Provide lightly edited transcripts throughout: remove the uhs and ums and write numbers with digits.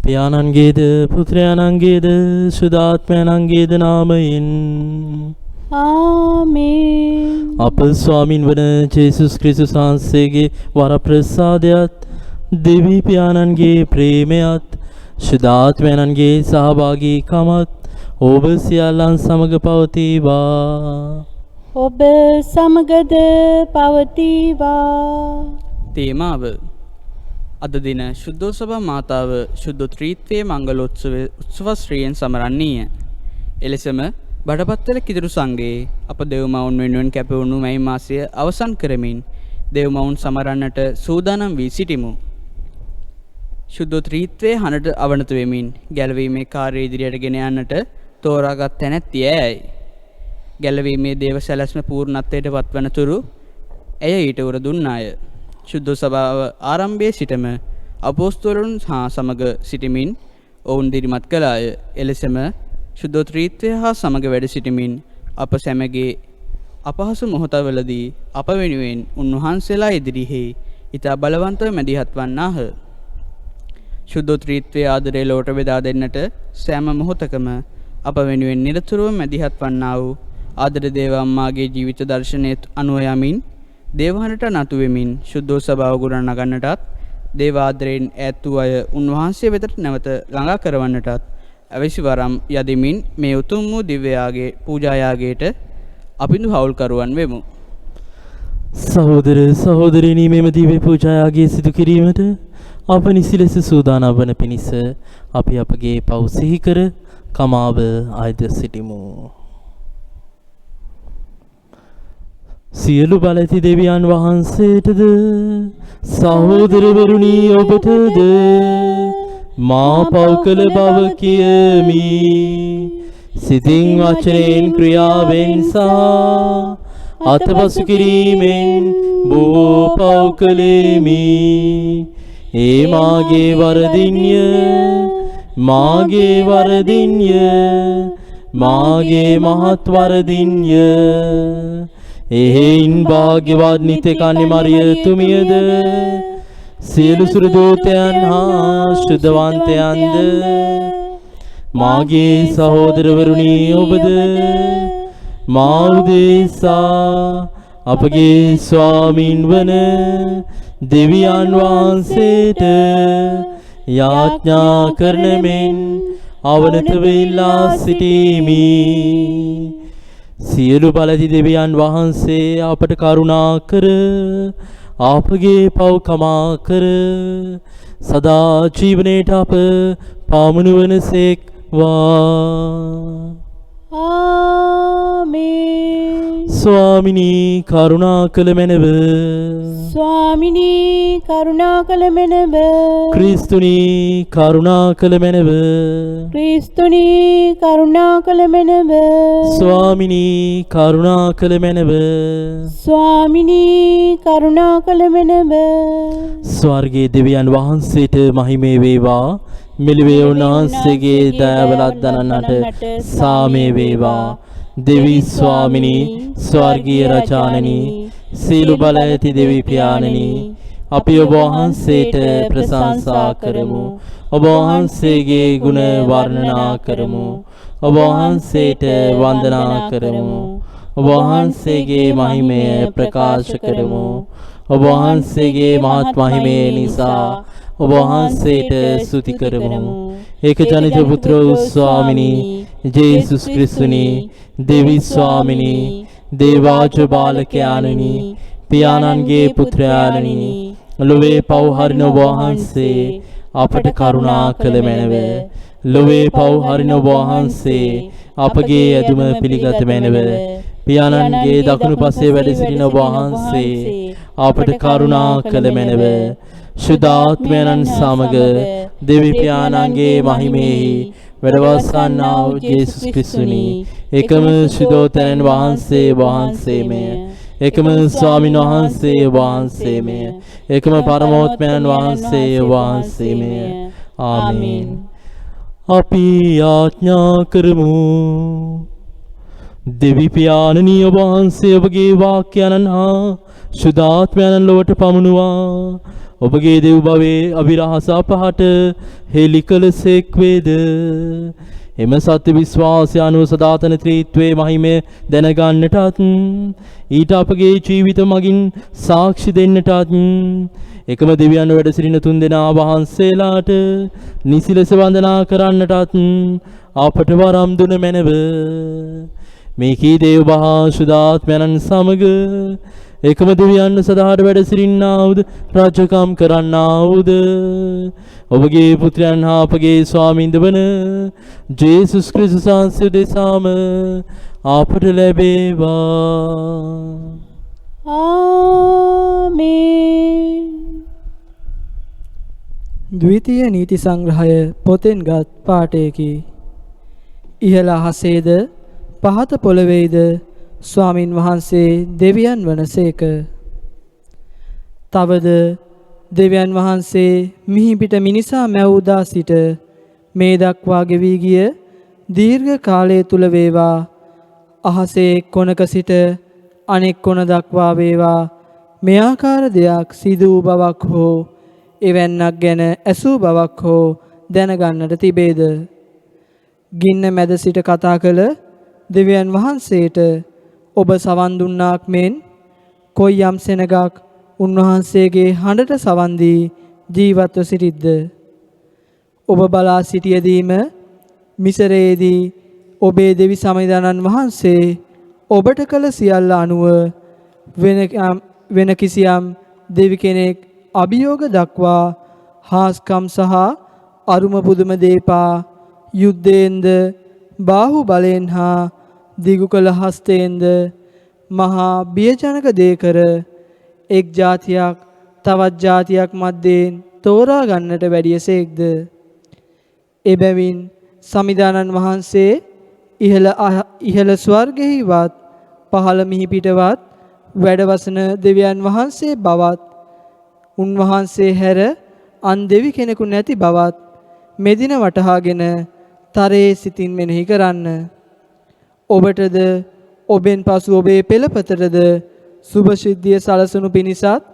පියාණන්ගේද පුත්‍රයාණන්ගේද සුදාත්මයන්ගේද නාමයෙන් ආමේන්. අප ස්වාමින් වන ජේසුස් ක්‍රිස්තුස් වහන්සේගේ වරප්‍රසාදයත් දෙවි පියාණන්ගේ ප්‍රේමයත් සුදාත්මයන්ගේ සහභාගීකමත් ඔබ සියල්ලන් සමග පවතිවා. ඔබ සමගද පවතිවා. තේමාව අද දින ශුද්ධෝත්සව මාතාව ශුද්ධෝත්‍රීත්වයේ මංගලෝත්සව ශ්‍රීයෙන් සමරන්නීය. එලෙසම බඩපත්තල කිදුරු සංඝයේ අප දෙව්මවුන් වෙනුවෙන් කැපවුණු මැයි මාසය අවසන් කරමින් දෙව්මවුන් සමරන්නට සූදානම් වී සිටිමු. ශුද්ධෝත්‍රීත්වයේ හඬට අවනත වෙමින් ගැලවීමේ කාර්යය ඉදිරියට ගෙන යන්නට තෝරාගත් තැනැත්තිය ඇයයි. ගැලවීමේ දේව සැලැස්ම පූර්ණත්වයට පත්වන තුරු ඇය ඊට උර දුන්නාය. ශුද්ධ සභාව ආරම්භයේ සිටම අපෝස්තලයන් හා සමග සිටිමින් ඔවුන් දිරිමත් කළාය. එලෙසම ශුද්ධෝත්‍රීත්වය හා සමග වැඩ සිටිමින් අප සැමගේ අපහසු මොහොතවලදී අප වෙනුවෙන් උන්වහන්සේලා ඉදිරියෙහි ඉතා බලවන්තව මැදිහත් වන්නාහ. ශුද්ධෝත්‍රීත්වයේ ආදරය ලොවට බෙදා දෙන්නට සෑම මොහොතකම අප වෙනුවෙන් නිරතුරුව මැදිහත් වන්නා වූ ආදර දේව අම්මාගේ ජීවිත දර්ශනයට අනුව යමින් දේවහනට නතු වෙමින් ශුද්ධෝ සභාව ගොඩනගන්නටත් දේවාදරයෙන් ඈත් වූ අය උන්වහන්සේ වෙතට නැවත ළඟා කරවන්නටත් අවශ්‍ය වරම් යදිමින් මේ උතුම් වූ දිව්‍යයාගේ පූජා යාගයට අපිඳු හවුල්කරුවන් වෙමු. සහෝදර සහෝදරිනි, මෙම දිව්‍ය පූජා යාගය සිදු කිරීමට අප නිසි ලෙස සූදානම් වන පිණිස අපි අපගේ පව් සිහි කර කමාව ආයද සිටිමු. සියලු බලති දෙවියන් වහන්සේටද සහෝදරවරුනි ඔබටද මා පව් කළ බව කියමි. සිතින් වචනයෙන් ක්‍රියාවෙන් සහ අතපසු කිරීමෙන් බොහෝ පව් කළෙමි. ඒ මාගේ වරදින්ය, මාගේ වරදින්ය, මාගේ මහත් වරදින්ය. එහෙයින් භාග්‍යවත් නිත්‍ය කන්‍ය මරියතුමියද සියලු සුරදූතයන් හා ශුද්ධවන්තයන්ද මාගේ සහෝදරවරුනි ඔබද මා උදෙසා අපගේ ස්වාමින් වන දෙවියන් වහන්සේට යාඥා කරන මෙන් අවනත වෙලා සිටීමි. සියලු බලති දෙවියන් වහන්සේ අපට කරුණා කර අපගේ පව් කමා කර සදා ජීවනයේට අප පාමුණුවනසේක්වා. ආමේන්. ස්වාමිනී කරුණා කළ මැනව. ස්වාමිනී කරුණා කළ මැනව. ක්‍රිස්තුනී කරුණා කළ මැනව. ක්‍රිස්තුනී කරුණා කළ මැනව. ස්වාමිනී කරුණා කළ මැනව. ස්වාමිනී කරුණා කළ මැනව. ස්වර්ගයේ දෙවියන් වහන්සේට මහිමේ වේවා. මෙලොවේ උන්වහන්සේගේ දයාවලත් දනන්නට සාමේ වේවා. දෙවි ස්වාමිනී ස්වර්ගීය රජාණනී සීල බල ඇති දෙවි පියාණනී අපි ඔබ වහන්සේට ප්‍රශංසා කරමු. ඔබ වහන්සේගේ ගුණ වර්ණනා කරමු. ඔබ වහන්සේට වන්දනා කරමු. ඔබ වහන්සේගේ මහිමය ප්‍රකාශ කරමු. ඔබ වහන්සේගේ මහත් මහිමය නිසා ඔබ වහන්සේට ස්තුති කරමු. ඒක ජනිත පුත්‍ර වූ ස්වාමිනී ජේසුස් ක්‍රිස්තුනී දෙවි ස්වාමිනී දේවාජ බාලකයාණනි පියාණන්ගේ පුත්‍රයාණනි ලොවේ පව් හරින ඔබ වහන්සේ අපට කරුණා කළ මැනව. ලොවේ පව් හරින ඔබ වහන්සේ අපගේ ඇදුම පිළිගත මැනව. පියාණන්ගේ දකුණු පසේ වැඩ සිටින ඔබ වහන්සේ අපට කරුණා කළ මැනව. ශුද්ධාත්මයන්න් සමග දෙවි පියාණන්ගේ මහිමෙහි වැඩවසන්නා වූ ජේසුස් ක්‍රිස්තුනි එකම ශුද්ධෝතයන් වහන්සේ වහන්සේමය. එකම ස්වාමීන් වහන්සේ වහන්සේමය. එකම පරමෝත්මයන් වහන්සේ වහන්සේමය. ආමේන්. අපි යාඥා කරමු. දෙවි පියාණනි ඔබ වහන්සේ ඔබගේ වාක්‍යයන් හා ශුද්ධාත්මයන් ලොවට පමුණුවා ඔබගේ දෙව් භවයේ අභිරහස අපහට හෙළි කළසේක් වේද. එම සත්‍ය විශ්වාසය අනුව සදාතන ත්‍රිත්වයේ මහිමය දැනගන්නටත් ඊට අපගේ ජීවිත මගින් සාක්ෂි දෙන්නටත් එකම දෙවියන් වැඩ සිටින තුන්දෙනා වහන්සේලාට නිසි ලෙස වන්දනා කරන්නටත් අපට වරම් දුන මැනව. මේකී දේව මහා ශුද්ධාත්මයන් සමග එකම දෙවියන් සදාට වැඩ සිටින්නාවුද රාජකම් කරන්නාවුද ඔබගේ පුත්‍රයන් හා අපගේ ස්වාමීන්ද වන ජේසුස් ක්‍රිස්තුස් වහන්සේ දෙසාම අපට ලැබේවා. ආමේන්. ද්විතීය නීති සංග්‍රහය පොතෙන්ගත් පාඨයකි. ඉහළ අහසේද පහත පොළවේද ස්වාමින් වහන්සේ දෙවියන් වනසේක. තවද දෙවියන් වහන්සේ මිහිපිට මිනිසා මැවුදා සිට මේ දක්වා ගෙවී ගිය දීර්ඝ කාලය තුල වේවා අහසේ කොනක සිට අනෙක් කොන දක්වා වේවා මේ ආකාර දෙයක් සිදු වූ බවක් හෝ එවැන්නක් ගැන ඇසූ බවක් හෝ දැනගන්නට තිබේද. ගින්න මැද සිට කතා කළ දෙවියන් වහන්සේට ඔබ සවන් දුන්නාක් මෙන් කොයි යම් සෙනගක් උන්වහන්සේගේ හඬට සවන් දී ජීවත්ව සිටිද්ද. ඔබ බලා සිටියදීම මිසරයේදී ඔබේ දෙවි සමිඳානන් වහන්සේ ඔබට කළ සියල්ල අනුව වෙන කිසියම් දෙවි කෙනෙක් අභියෝග දක්වා හාස්කම් සහ අරුම පුදුම දේපා යුද්ධයෙන්ද බාහු බලයෙන් හා දිගු කළ හස්තයෙන්ද මහා බියජනක දේ කර එක් ජාතියක් තවත් ජාතියක් මැද්දෙන් තෝරා ගන්නට වැඩියසේක්ද. එබැවින් සමිදානන් වහන්සේ ඉහළ ස්වර්ගෙහිවත් පහළ මිහිපිටවත් වැඩවසන දෙවියන් වහන්සේ බවත් උන්වහන්සේ හැර අන් දෙවි කෙනෙකු නැති බවත් මෙදින වටහාගෙන තරයේ සිතින් මෙනෙහි කරන්න. ඔබටද ඔබෙන් පසු ඔබේ පෙළපතටද සුභ සිද්ධිය සලසනු පිණිසත්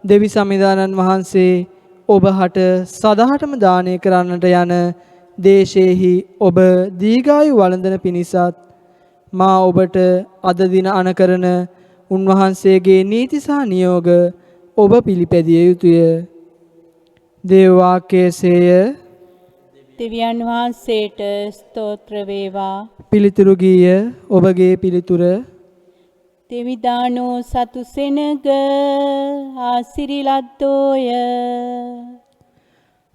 දෙවි සමිදානන් වහන්සේ ඔබහට සදහටම දානය කරන්නට යන දේශේහි ඔබ දීර්ඝායු වළඳන පිණිසත් මා ඔබට අද දින අනකරන උන්වහන්සේගේ නීති සහ නියෝග ඔබ පිළිපැදිය යුතුය. දේව වාක්‍යයේය දෙවියන් වහන්සේට ස්තෝත්‍ර වේවා. පිළිතුරු ගීය ඔබගේ පිළිතුර දෙවිදානෝ සතු සෙනග ආසිරිලද්දෝය.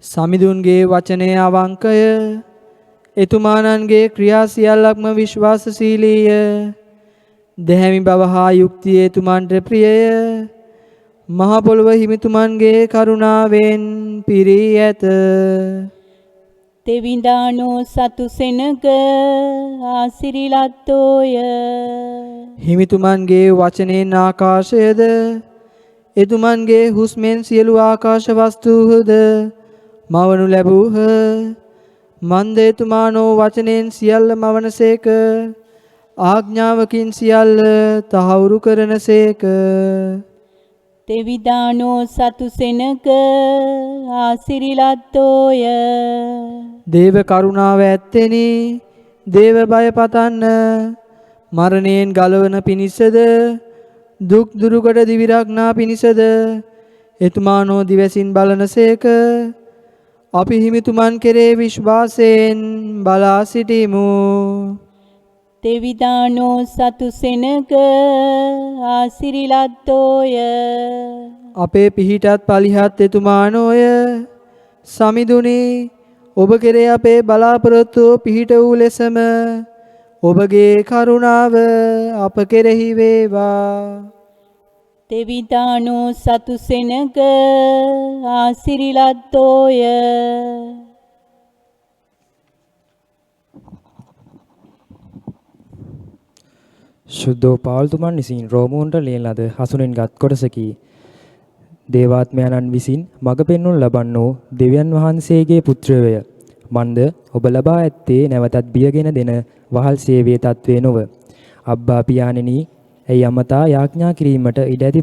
සමිඳුන්ගේ වචනය අවංකය, එතුමානන්ගේ ක්‍රියා සියල්ලක්ම විශ්වාසශීලීය. දැහැමි බව හා යුක්තිය එතුමන්ට ප්‍රියය. මහ පොළොව හිමිතුමන්ගේ කරුණාවෙන් පිරී ඇත. දෙවිදානෝ සතු සෙනග ආසිරිලද්දෝය. හිමිතුමන්ගේ වචනෙන් ආකාශයද, එතුමන්ගේ හුස්මෙන් සියලු ආකාශ වස්තුහුද මවනු ලැබූහ. මන්ද එතුමානෝ වචනෙන් සියල්ල මවනසේක, ආඥාවකින් සියල්ල තහවුරු කරනසේක. දෙවිදානෝ සතු සෙනග ආසිරිලද්දෝය. දේව කරුණාව ඇත්තෙනි, දේව බය පතන්න. මරණයෙන් ගලවන පිණිසද, දුක් දුරුකොට දිවිරක්නා පිණිසද එතුමානෝ දිවසින් බලනසේක. අපි හිමිතුමන් කෙරේ විශ්වාසයෙන් බලා සිටිමු. දෙවිදානෝ සතු සෙනග ආසිරිලද්දෝය. අපේ පිහිටත් පලිහත් එතුමානෝය. සමිඳුනි, ඔබ කෙරේ අපේ බලාපොරොත්තුව පිහිට වූ ලෙසම ඔබගේ කරුණාව අප කෙරෙහි වේවා. දෙවිදානෝ සතු සෙනග ආසිරිලද්දෝය. ශුද්ධෝ පාල්තුමන් විසින් රෝමෝන්ට ලියන ලද හසුනෙන්ගත් කොටසකි. දේවාත්මයන්න් විසින් මඟ පෙන්වනු ලබන්නෝ දෙවියන් වහන්සේගේ පුත්‍රයය. මන්ද ඔබ ලබා ඇත්තේ නැවතත් බියගෙන දෙන වහල් සේවයේ තත්වේ නොව. අබ්බා පියාණෙනි, ඇයි අමතා යාඥා කිරීමට ඉඩ ඇති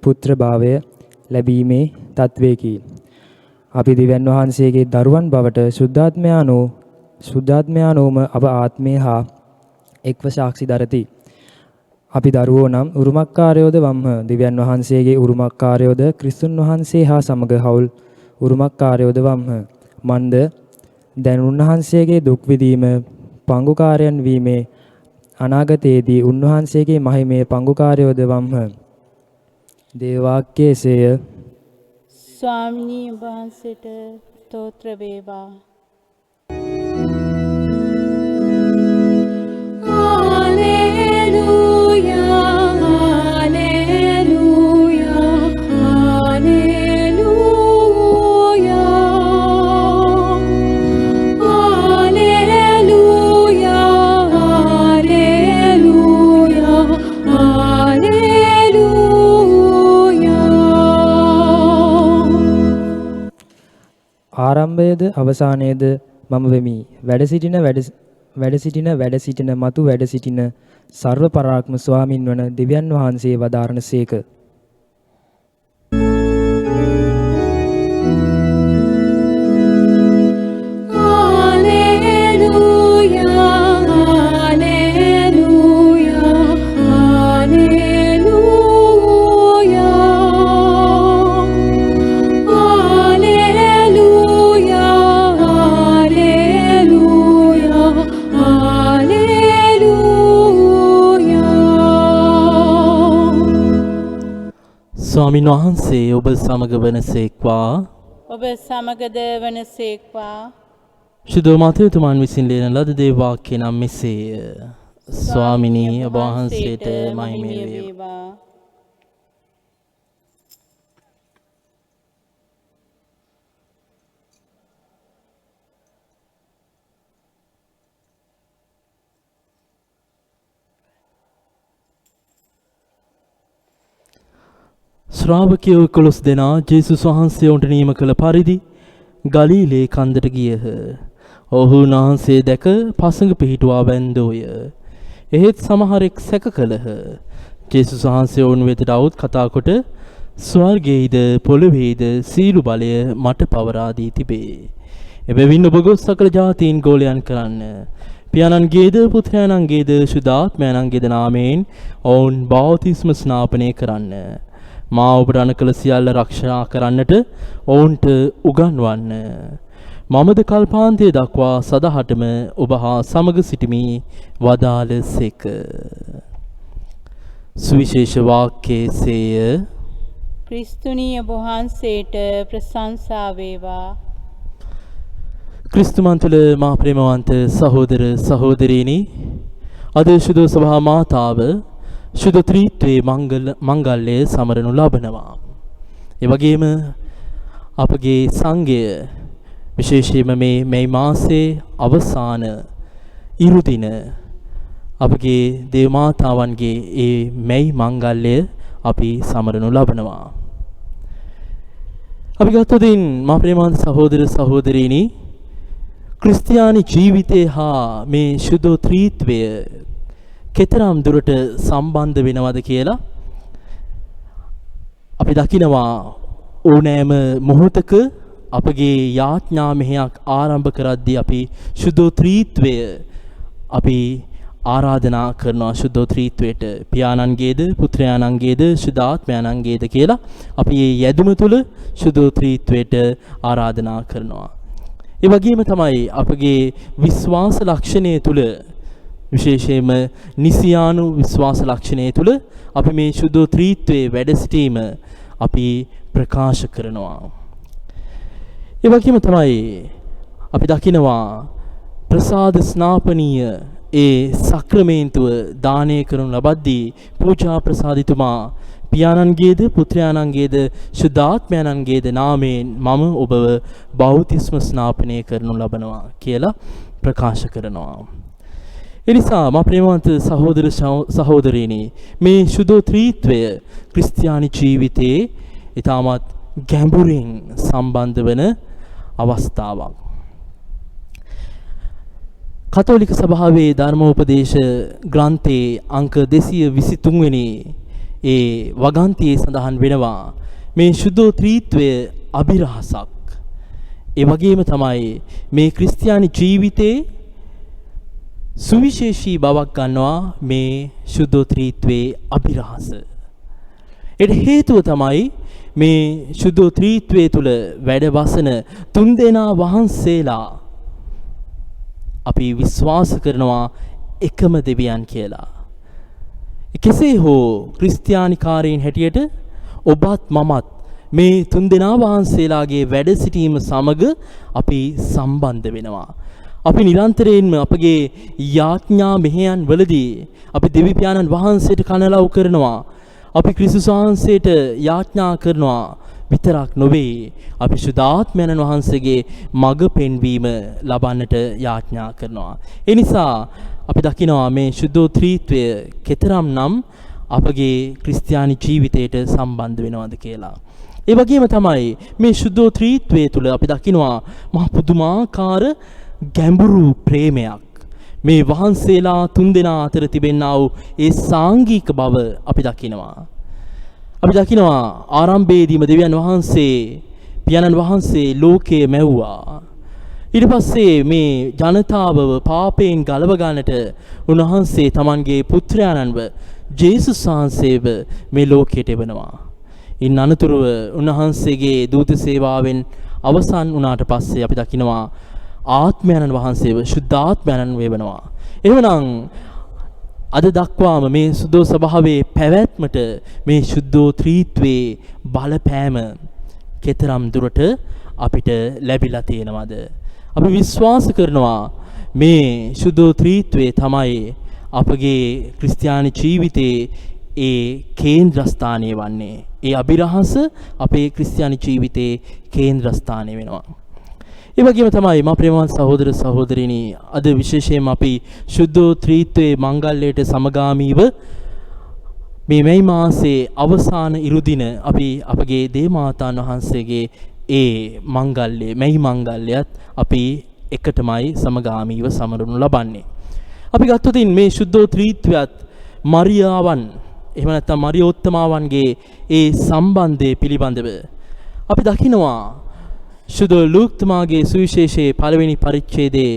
පුත්‍රභාවය ලැබීමේ තත්වයකි. අපි දෙවියන් වහන්සේගේ දරුවන් බවට ශුද්ධාත්මයානෝම අප ආත්මය හා එක්ව සාක්ෂි දරති. අපි දරුවෝ නම් උරුමක්කාරයෝද වම්හ. දෙවියන් වහන්සේගේ උරුමක්කාරයෝද ක්‍රිස්තුන් වහන්සේ හා සමග හවුල් උරුමක්කාරයෝද වම්හ. මන්ද දැන් උන්වහන්සේගේ දුක් විඳීම පංගුකාරයන් වීමේ අනාගතයේදී උන්වහන්සේගේ මහිමේ පංගුකාරයෝද වම්හ. දේවාක්‍යයේ එසේය. ස්වාමිනී වහන්සේට ස්තෝත්‍ර වේවා. ආරම්භයේද අවසානයේද මම වෙමි. වැඩ සිටින මතු වැඩ සිටින සර්ව පරාක්‍රම ස්වාමින් වන දෙවියන් වහන්සේ වදාරණසේක. ස්වාමින් වහන්සේ ඔබ සමග වනසේක්වා. ඔබ සමගද වනසේක්වා. ශුද්ධ මාතේතුමන් විසින් ලියන ලද දේ වාක්‍ය නම් මෙසේය. ස්වාමිනී ඔබ වහන්සේට මහිමය වේවා. ශ්‍රාවකයෝ 11 දෙනා ජේසුස් වහන්සේ උන්ට නියම කළ පරිදි ගලීලේ කන්දට ගියහ. ඔහු වහන්සේ දැක පසඟ පිහිටුවා වැන්දෝය. එහෙත් සමහරෙක් සැක කළහ. ජේසුස් වහන්සේ ඔවුන් වෙතට આવුත් කතා කොට ස්වර්ගයේද පොළොවේද සීළු බලය මට පවරා දී තිබේ. එබැවින් ඔබ ගොස් සකල ජාතීන් ගෝලයන් කරන්න. පියාණන්ගේද පුත්‍රයන්ගේද ශුද්ධාත්මයන්ගේද නාමයෙන් ඔවුන් බෞතිස්ම ස්නාපනය කරන්න. මා ඔබට අනුකල සියල්ල ආරක්ෂා කරන්නට ඔවුන්ට උගන්වන්න. මමද කල්පාන්තය දක්වා සදහටම ඔබ හා සමග සිටිමි වදාළ සේක. සුවිශේෂ වාක්‍යයේසේය. ක්‍රිස්තුනී ඔබ වහන්සේට ප්‍රශංසා වේවා. ක්‍රිස්තුමන් තුළ මා ප්‍රේමවන්ත සහෝදර සහෝදරීනි, අද ශුද්ධ සභා මාතාව ශුද්ධ ත්‍රිත්වයේ මංගල්‍යය සමරනු ලබනවා. ඒ වගේම අපගේ සංඝය විශේෂයෙන්ම මේ මාසයේ අවසාන ඉරුදින අපගේ දේව මාතාවන්ගේ ඒ මෙයි මංගල්‍යය අපි සමරනු ලබනවා. අපි ගත්තොතින් මා ප්‍රේමවන්ත සහෝදර සහෝදරීනි, ක්‍රිස්තියානි ජීවිතය හා මේ ශුද්ධ ත්‍රිත්වය කෙතරම් දුරට සම්බන්ධ වෙනවද කියලා අපි දකිනවා. ඕනෑම මොහොතක අපගේ යාඥා මෙහෙයක් ආරම්භ කරද්දී අපි ශුද්ධ ත්‍රිත්වය අපි ආරාධනා කරනවා. ශුද්ධ ත්‍රිත්වයට පියාණන්ගේද පුත්‍රයාණන්ගේද ශුද්ධාත්මයාණන්ගේද කියලා අපි මේ යෙදුම තුල ශුද්ධ ත්‍රිත්වයට ආරාධනා කරනවා. ඒ වගේම තමයි අපගේ විශ්වාස ලක්ෂණය තුල, විශේෂයෙන්ම නිසියානු විශ්වාස ලක්ෂණය තුල අපි මේ ශුද්ධ ත්‍රිත්වයේ වැඩ සිටීම අපි ප්‍රකාශ කරනවා. ඒ වගේම තමයි අපි දකිනවා ප්‍රසාද ස්නාපනීය ඒ සක්‍රමේන්තුව දානය කරනු ලබද්දී පූජා ප්‍රසාදිතුමා පියාණන්ගේද පුත්‍රයාණන්ගේද ශුද්ධාත්මයාණන්ගේද නාමයෙන් මම ඔබව බෞතිස්ම ස්නාපනය කරනු ලබනවා කියලා ප්‍රකාශ කරනවා. එනිසා මා ප්‍රේමවන්ත සහෝදර සහෝදරීනි, මේ ශුද්ධ ත්‍රිත්වය ක්‍රිස්තියානි ජීවිතයේ ඉතාමත් ගැඹුරින් සම්බන්ධ වන අවස්ථාවක්. කතෝලික සභාවේ ධර්මෝපදේශ ග්‍රන්ථයේ අංක 223 වෙනි ඒ වගන්තියේ සඳහන් වෙනවා මේ ශුද්ධ ත්‍රිත්වය අභිරහසක්. ඒ වගේම තමයි මේ ක්‍රිස්තියානි ජීවිතේ සුවිශේෂී බවක් ගන්නවා මේ ශුද්ධ ත්‍රිත්වයේ අභිරහස. ඒට හේතුව තමයි මේ ශුද්ධ ත්‍රිත්වයේ තුල වැඩ වසන තුන්දෙනා වහන්සේලා අපි විශ්වාස කරනවා එකම දෙවියන් කියලා. කෙසේ හෝ ක්‍රිස්තියානිකාරයින් හැටියට ඔබත් මමත් මේ තුන්දෙනා වහන්සේලාගේ වැඩ සිටීම සමග අපි සම්බන්ධ වෙනවා. අපි නිරන්තරයෙන්ම අපගේ යාඥා මෙහෙයන් වලදී අපි දෙවි පියාණන් වහන්සේට කනලව් කරනවා. අපි ක්‍රිස්තුස් වහන්සේට යාඥා කරනවා. විතරක් නොවේ, අපි ශුද්ධාත්මයන් වහන්සේගේ මඟ පෙන්වීම ලබන්නට යාඥා කරනවා. ඒ නිසා අපි දකිනවා මේ ශුද්ධ ත්‍රිත්වය කෙතරම්නම් අපගේ ක්‍රිස්තියානි ජීවිතයට සම්බන්ධ වෙනවද කියලා. ඒ වගේම තමයි මේ ශුද්ධ ත්‍රිත්වය තුල අපි දකිනවා මහ පුදුමාකාර ගැඹුරු ප්‍රේමයක්. මේ වහන්සේලා තුන්දෙනා අතර තිබෙනා වූ ඒ සාංගික බව අපි දකිනවා. අපි දකිනවා ආරම්භයේදීම දෙවියන් වහන්සේ පියාණන් වහන්සේ ලෝකය මැව්වා. ඊට පස්සේ මේ ජනතාවව පාපයෙන් ගලව ගන්නට උන්වහන්සේ තමන්ගේ පුත්‍රයාණන්ව ජේසුස් වහන්සේව මේ ලෝකයට එවනවා. ඉන් අනතුරුව උන්වහන්සේගේ දූත සේවාවෙන් අවසන් වුණාට පස්සේ අපි දකිනවා ආත්මයන්න් වහන්සේව ශුද්ධාත්මයන්න් වේවනවා. එහෙමනම් අද දක්වාම මේ සුදෝ සභාවේ පැවැත්මට මේ ශුද්ධ ත්‍රිත්වයේ බලපෑම කෙතරම් දුරට අපිට ලැබිලා තියෙනවද? අපි විශ්වාස කරනවා මේ ශුද්ධ ත්‍රිත්වයේ තමයි අපගේ ක්‍රිස්තියානි ජීවිතයේ ඒ කේන්ද්‍රස්ථානය වන්නේ. ඒ අභිරහස අපේ ක්‍රිස්තියානි ජීවිතයේ කේන්ද්‍රස්ථානය වෙනවා. ඒ වගේම තමයි මා ප්‍රේමවත් සහෝදර සහෝදරිනි, අද විශේෂයෙන්ම අපි ශුද්ධ ත්‍රිත්වයේ මංගල්‍යයට සමගාමීව මේ මැයි මාසයේ අවසාන ඉරුදින අපි අපගේ දේවමාතාන් වහන්සේගේ ඒ මංගල්‍ය මැයි මංගල්‍යයත් අපි එකටමයි සමගාමීව සමරනු ලබන්නේ. අපි ගත්තොත් මේ ශුද්ධ ත්‍රිත්වයත් මරියාවන් එහෙම නැත්නම් මරියෝත්තමාවන්ගේ ඒ සම්බන්ධය පිළිබඳව අපි දකිනවා ශුද්ධ ලූක්තුමාගේ සුවිශේෂයේ පළවෙනි පරිච්ඡේදයේ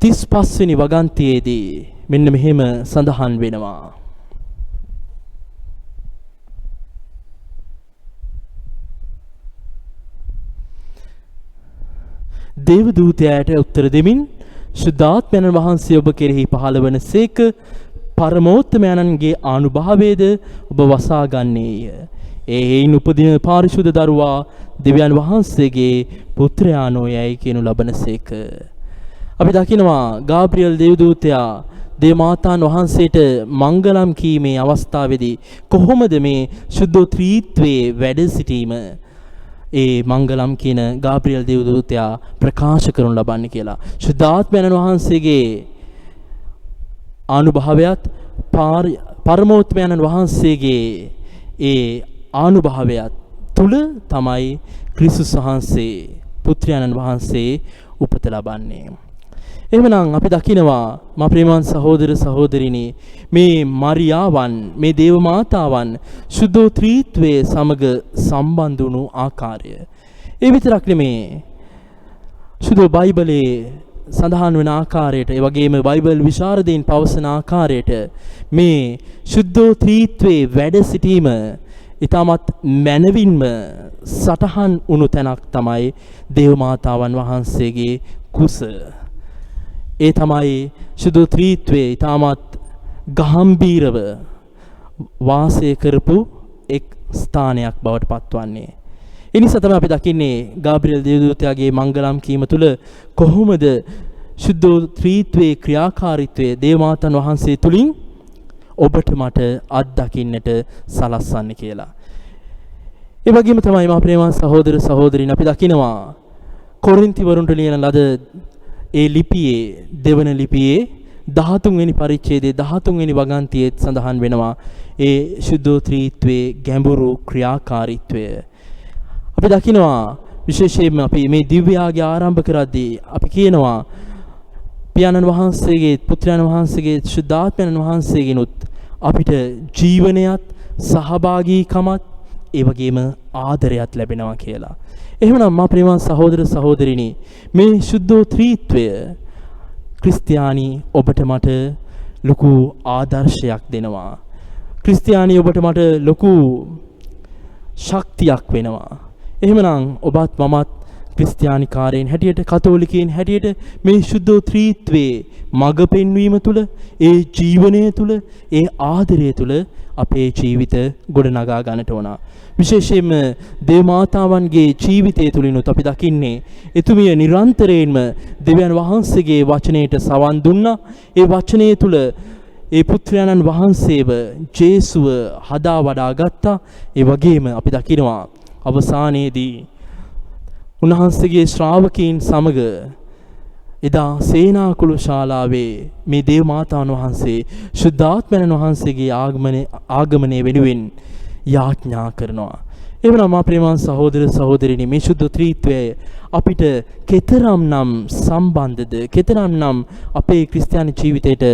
35 වෙනි වගන්තියේදී මෙන්න මෙහෙම සඳහන් වෙනවා. දේවදූතයාට උත්තර දෙමින් ශුද්ධාත්මයන් වහන්සේ ඔබ කෙරෙහි පහළ වන සේක පරමෝත්තමයන්ගේ ආනුභාවයේද ඔබ වසා ගන්නේය. එයින් උපදින පාරිශුද්ධ දරුවා දෙවියන් වහන්සේගේ පුත්‍රයාණෝ යයි කියනු ලබන සේක. අපි දකිනවා ගාබ්‍රියල් දේවදූතයා දේවමාතාන් වහන්සේට මංගලම් කීමේ අවස්ථාවේදී කොහොමද මේ ශුද්ධෝත්‍රීත්වයේ වැඩ සිටීම ඒ මංගලම් කියන ගාබ්‍රියල් දේවදූතයා ප්‍රකාශ කරනු ලබන්නේ කියලා. ශුද්ධාත්මයන් වහන්සේගේ ආනුභාවයත් පරමෝත්තමයන් වහන්සේගේ ඒ ආනුභාවයත් තුල තමයි ක්‍රිස්තුස් වහන්සේ පුත්‍රයන්න් වහන්සේ උපත ලබන්නේ. එහෙමනම් අපි දකිනවා මා ප්‍රේමවත් සහෝදර සහෝදරිනි මේ මරියාවන් මේ දේව මාතාවන් ශුද්ධෝත්‍රීත්වයේ සමග සම්බන්ධ වුණු ආකාරය. ඒ විතරක් නෙමේ ශුද්ධ බයිබලයේ සඳහන් වන ආකාරයට ඒ වගේම බයිබල් විශාරදීන් පවසන ආකාරයට මේ ශුද්ධෝත්‍රීත්වයේ වැඩ සිටීම ඊටමත් මනවින්ම සටහන් වුණු තැනක් තමයි දේව මාතාවන් වහන්සේගේ කුස. ඒ තමයි ශුද්ධෝත්‍රීත්වයේ ඊටමත් ගාම්භීරව වාසය කරපු එක් ස්ථානයක් බවට පත්වන්නේ. ඒ නිසා තමයි අපි දකින්නේ ගාබ්‍රියල් දේවදූතයාගේ මංගලම් කීම තුළ කොහොමද ශුද්ධෝත්‍රීත්වයේ ක්‍රියාකාරීත්වය දේවමාතන් වහන්සේ තුලින් ඔබට මට අත්දකින්නට සලස්වන්නේ කියලා. ඒ වගේම තමයි මා ප්‍රේමවත් සහෝදර සහෝදරින් අපි දකිනවා කොරින්ති වරුන්ට ලියන ලද ඒ ලිපියේ දෙවන ලිපියේ 13 වෙනි පරිච්ඡේදයේ 13 වෙනි වගන්තියේ සඳහන් වෙනවා ඒ ශුද්ධෝත්‍රීත්වයේ ගැඹුරු ක්‍රියාකාරීත්වය. අපි දකිනවා විශේෂයෙන්ම අපි මේ දිව්‍යාගය ආරම්භ කරද්දී අපි කියනවා පියාණන් වහන්සේගේ පුත්‍රයන් වහන්සේගේ ශුද්ධාත්මයන් වහන්සේගෙනුත් අපිට ජීවනයත් සහභාගීකමත් ඒ වගේම ආදරයත් ලැබෙනවා කියලා. එහෙමනම් මා ප්‍රේමවත් සහෝදර සහෝදරිනි මේ ශුද්ධෝත්‍රීත්වය ක්‍රිස්තියානි ඔබට මට ලොකු ආදර්ශයක් දෙනවා. ක්‍රිස්තියානි ඔබට මට ලොකු ශක්තියක් වෙනවා. එහෙමනම් ඔබත් මමත් ක්‍රිස්තියානිකාරයන් හැටියට කතෝලිකයන් හැටියට මේ ශුද්ධෝත්‍රීත්වයේ මඟ පෙන්වීම තුළ ඒ ජීවනය තුළ ඒ ආදරය තුළ අපේ ජීවිත ගොඩනගා ගන්නට ඕන. විශේෂයෙන්ම දේවමාතාවන්ගේ ජීවිතය තුළිනුත් අපි දකින්නේ එතුමිය නිරන්තරයෙන්ම දෙවියන් වහන්සේගේ වචනයට සවන් දුන්නා. ඒ වචනය තුළ ඒ පුත්‍රයන්න් වහන්සේව ජේසුව හදා වඩා ගත්තා. ඒ වගේම අපි දකිනවා අවසානයේදී උන්වහන්සේගේ ශ්‍රාවකයන් සමග එදා සේනාකුළු ශාලාවේ මේ දේව මාතාවන් වහන්සේ ශුද්ධාත්මයන් වහන්සේගේ ආගමනය වෙනුවෙන් යාඥා කරනවා. එවනම් මා ප්‍රේමවත් සහෝදර සහෝදරිනි මේ ශුද්ධෝත්‍රීත්වය අපිට කෙතරම්නම් සම්බන්ධද කෙතරම්නම් අපේ ක්‍රිස්තියානි ජීවිතයට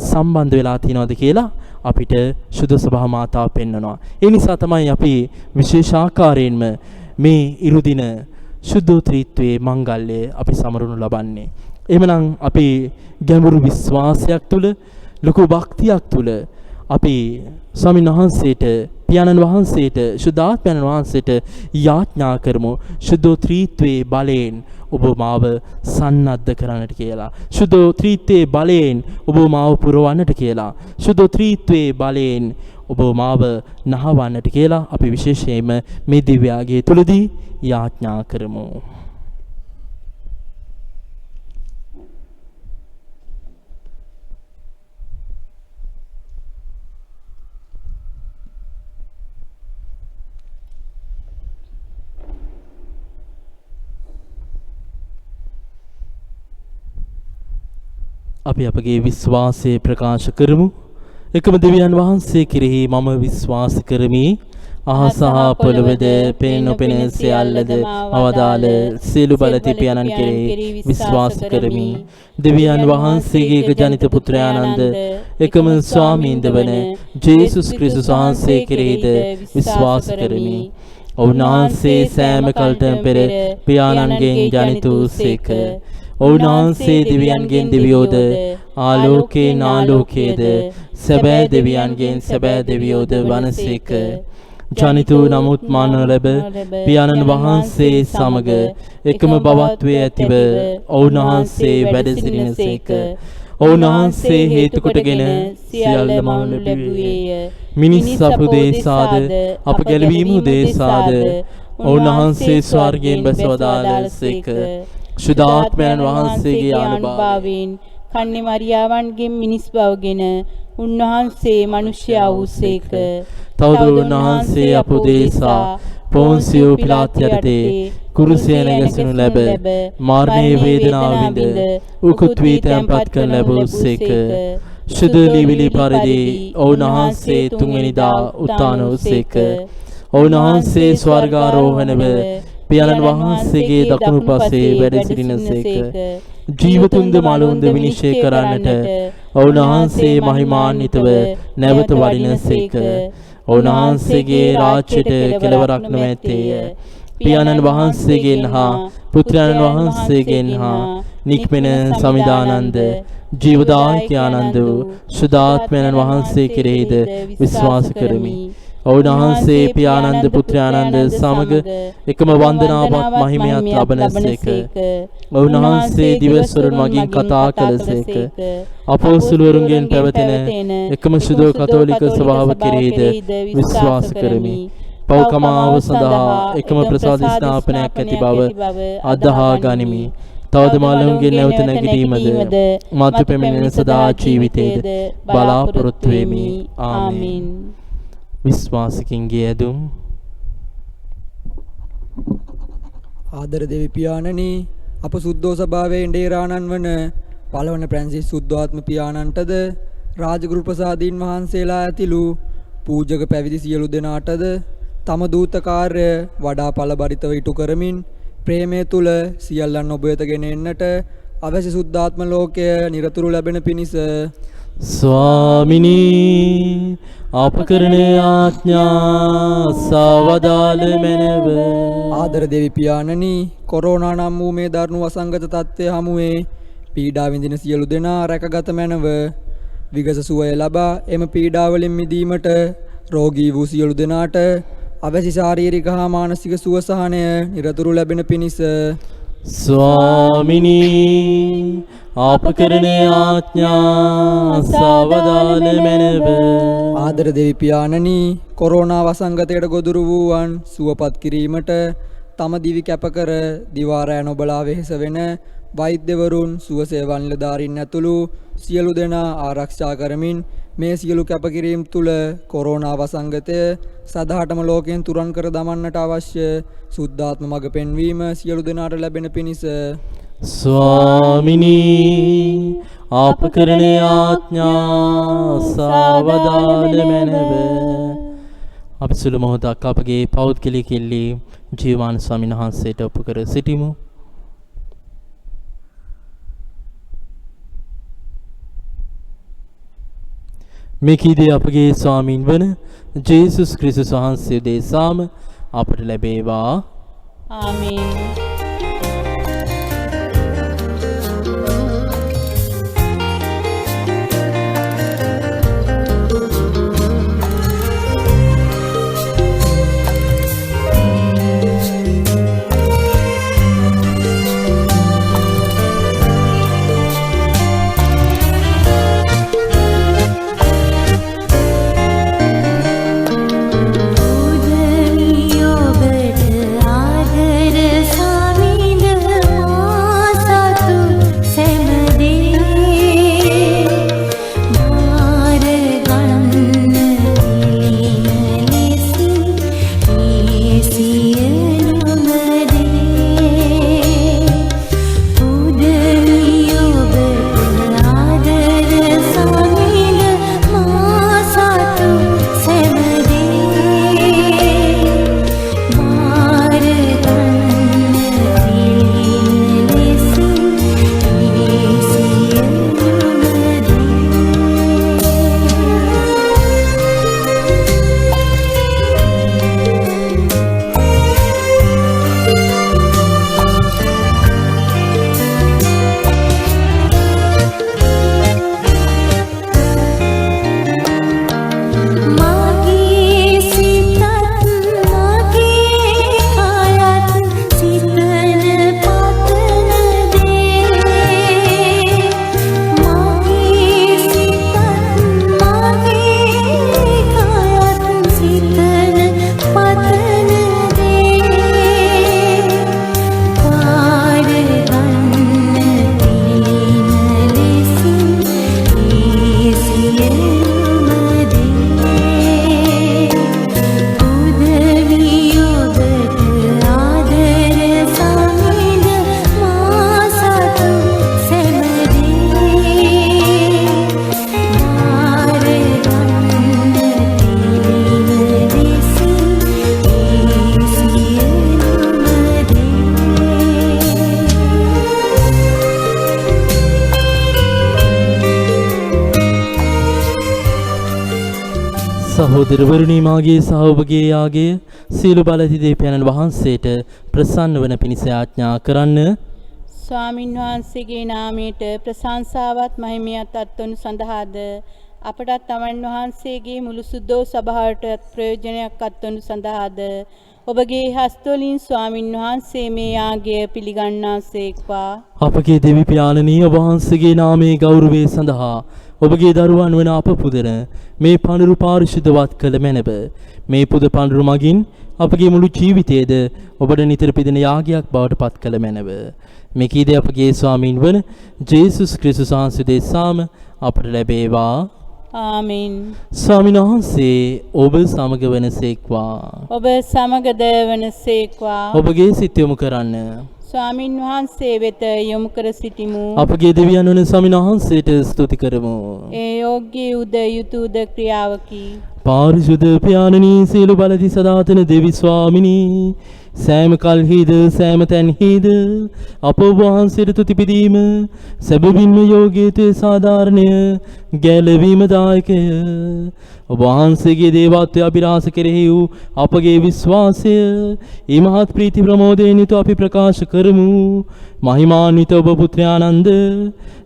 සම්බන්ධ වෙලා තියෙනවද කියලා අපිට ශුද්ධ සභා මාතාව පෙන්වනවා. ඒ නිසා තමයි අපි විශේෂාකාරයෙන්ම මේ ඉරුදින ශුද්ධෝත්‍රීත්වයේ මංගල්‍යය අපි සමරනු ලබන්නේ. එහෙමනම් අපි ගැඹුරු විශ්වාසයක් තුළ ලොකු භක්තියක් තුළ අපි ස්වාමීන් වහන්සේට පියාණන් වහන්සේට ශුද්ධාත්මයන් වහන්සේට යාඥා කරමු ශුද්ධෝත්‍රීත්වයේ බලයෙන් ඔබ මාව සන්නද්ධ කරන්නට කියලා. ශුද්ධෝත්‍රීත්වයේ බලයෙන් ඔබ මාව පුරවන්නට කියලා. ශුද්ධෝත්‍රීත්වයේ බලයෙන් ඔබ මාව නහවන්නට කියලා අපි විශේෂයෙන්ම මේ දිව්‍යාගයේ තුලදී යාඥා කරමු. අපි අපගේ විශ්වාසය ප්‍රකාශ කරමු. එකම දෙවියන් වහන්සේ කෙරෙහි මම විශ්වාස කරමි. අහස හා පොළොවද පෙනෙන නොපෙනෙන සියල්ලද අවදාළ සියලු බල තිපියනන් කෙරෙහි විශ්වාස කරමි. දෙවියන් වහන්සේගේ ජනිත පුත්‍රයානන්ද එකම ස්වාමීන්ද වන ජේසුස් ක්‍රිස්තුස් වහන්සේ කෙරෙහිද විශ්වාස කරමි. ඔවුන්වහන්සේ සෑම කල්ටම පෙර පියාණන්ගෙන් ජනිත වූසේක. ඔවුන්වහන්සේ දෙවියන්ගෙන් දෙවියෝද ආලෝකයෙන් ආලෝකයේද සැබෑ දෙවියන්ගෙන් සැබෑ දෙවියෝද වනසේක. ජනිතු නමුත් මාන ලැබ පියාණන් වහන්සේ සමග එකම බවත්වයේ ඇතිව ඔවුන්වහන්සේ වැඩ සිටිනසේක. ඔවුන්වහන්සේ හේතු කොටගෙන සියල්ල මවුන ලැබුවේය. මිනිස් අප දේශාද අප ගැලවීම උදෙසාද ඔවුන්වහන්සේ ස්වර්ගයෙන් බැසවදාළසේක. ශුද්ධාත්මයන් වහන්සේගේ ආනුභාවයෙන් කන්නේ මරියාවන්ගේ මිනිස් බවගෙන උන්වහන්සේ මිනිසයා වූසේක. තවද උන්වහන්සේ අප උදෙසා පොන්සියෝ පිලාත් යටතේ කුරුසිය නැගසනු ලැබ මරණයේ වේදනාව විඳ උකුත් වී තැන්පත් කරන ලැබුසේක. ශුද්ධ ලිවිලි පරිදි ඔවුන්වහන්සේ තුන්වෙනිදා උත්ථාන වූසේක. ඔවුන්වහන්සේ ස්වර්ගාරෝහණව පියාණන් වහන්සේගේ දකුණු පසේ වැඩ සිටිනසේක. ජීවතුන්ද මලුන්ද විනිශ්චය කරන්නට ඔවුන්වහන්සේ මහිමාන්විතව නැවත වඩිනසේක. ඔවුන්වහන්සේගේ රාජ්‍යයට කෙළවරක් නොමැත්තේය. පියාණන් වහන්සේගෙන් හා පුත්‍රයන් වහන්සේගෙන් හා නික්මෙන සමිදානන්ද ජීවදායක ආනන්ද වූ ශුද්ධාත්මයන් වහන්සේ කෙරෙහිද විශ්වාස කරමි. ඔවුන්වහන්සේ පියානන්ද පුත්‍රයානන්ද සමග එකම වන්දනාවත් මහිමයත් ලබනසේක. ඔවුන්වහන්සේ දිවස්වරුන් මගින් කතා කළසේක. අපොස්තුලවරුන්ගෙන් පැවතෙන එකම ශුද්ධ කතෝලික සභාව කෙරෙහිද විශ්වාස කරමි. පෞකමාව සඳහා එකම ප්‍රසාද ස්ථාපනයක් ඇති බව අදහා ගනිමි. තවද මලුන්ගේ නැවත නැගීමද මතු පෙමිණෙන සදා ජීවිතයේද බලාපොරොත්තු වෙමි. ආමේන්. විශ්වාසිකින්ගේ ඇදුම්. ආදර දෙවි පියාණනි, අප සුද්ධෝ සභාවේ ඩේරාණන් වන පළවන ප්‍රැන්සිස් සුද්ධාත්ම පියාණන්ටද රාජගුරු ප්‍රසාදීන් වහන්සේලා ඇතිලු පූජක පැවිදි සියලු දෙනාටද තම දූත කාර්ය වඩා ඵලබරිතව ඉටු කරමින් ප්‍රේමය තුල සියල්ලන් ඔබ වෙත ගෙන එන්නට අවශ්‍ය සුද්ධාත්ම ලෝකය නිරතුරු ලැබෙන පිණිස ස්වාමිනී අප කරන ආඥා සවදාල මැනව. ආදර දෙවි පියාණනි, කොරෝනා නම් වූ මේ දරුණු වසංගත තත්ත්වය හමුවේ පීඩා විඳින සියලු දෙනා රැකගත මැනව. විගස සුවය ලබා එම පීඩා වලින් මිදීමට රෝගී වූ සියලු දෙනාට අවශ්‍ය ශාරීරික හා මානසික සුව සහනය නිරතුරු ලැබෙන පිණිස ස්වාමිනී අප කරන ආඥා සවදාල මැනව. ආදර දෙවි පියාණනි, කොරෝනා වසංගතයට ගොදුරු වූවන් සුවපත් කිරීමට තම දිවි කැපකර දිවාරය නොබලා වෙහෙස වෙන වෛද්‍යවරුන් සුව සේවා නිලධාරීන් ඇතුළු සියලු දෙනා ආරක්ෂා කරමින් මේ සියලු කැපකිරීම් තුළ කොරෝනා වසංගතය සදාටම ලෝකයෙන් තුරන් කර දමන්නට අවශ්‍ය සුද්ධාත්ම මඟ පෙන්වීම සියලු දෙනාට ලැබෙන පිණිස ස්වාමිනී අප කරන ආඥා සවදාල මැනව. අපි සුළු මොහොතක් අපගේ පෞද්ගලික ඉල්ලීම් ජීවමාන ස්වාමීන් වහන්සේට ඔප්පු කර සිටිමු. මේ කීදේ අපගේ ස්වාමීන් වන ජේසුස් ක්‍රිස්තුස් වහන්සේ දේශාම අපට ලැබේවා. ආමේන්. ආදර සහෝදරවරුනි මාගේ සහ ඔබගේ යාගය සීල බලති දෙවියන් වහන්සේට ප්‍රසන්න වන පිණිස ආඥා කරන්න. ස්වාමින් වහන්සේගේ නාමයට ප්‍රශංසාවත් මහිමයත් අත්වනු සඳහාද අපටත් තමන් වහන්සේගේ මුළු සුද්ධෝ සභාවට ප්‍රයෝජනයක් අත්වනු සඳහාද ඔබගේ හස්තවලින් ස්වාමින් වහන්සේ මේ යාගය පිළිගන්නාසේක්වා. අපගේ දෙවි පියාණනී ඔබ වහන්සේගේ නාමයේ ගෞරවය සඳහා ඔබගේ දරුවන් වන අප පුදන මේ පඬුරු පාරිශුද්ධවත් කළ මැනව. මේ පුද පඬුරු මගින් අපගේ මුළු ජීවිතයේද ඔබට නිතර පිදෙන යාගයක් බවට පත් කළ මැනව. මේ කීද අපගේ ස්වාමීන් වන ජේසුස් ක්‍රිස්තුස් වහන්සේ දෙසාම අපට ලැබේවා. ආමෙන්. ස්වාමීන් වහන්සේ ඔබ සමග වනසේක්වා. ඔබ සමගද වනසේක්වා. ඔබගේ සිත යොමු කරන්න. ස්වාමින් වහන්සේ වෙත යොමු කර සිටිමු. අපගේ දෙවියන් වන ස්වාමීන් වහන්සේට ස්තුති කරමු. ඒ යෝග්‍ය උද යුතුයද ක්‍රියාවකි. පාරිශුද්ධ පියාණනී සීල බලති සදාතන දෙවි ස්වාමිනී සෑම කල්හිද සෑම තැන්හිද අප වහන්සේට තුති පිදීම සැබවින්ම යෝගීත්වයේ සාධාරණය ගැලවීම දායකය. ඔබ වහන්සේගේ දේවත්වය අභිරහස කෙරෙහි වූ අපගේ විශ්වාසය ඊ මහත් ප්‍රීති ප්‍රමෝදයෙන් යුතුව අපි ප්‍රකාශ කරමු. මහිමාන්විත ඔබ පුත්‍රයානන්ද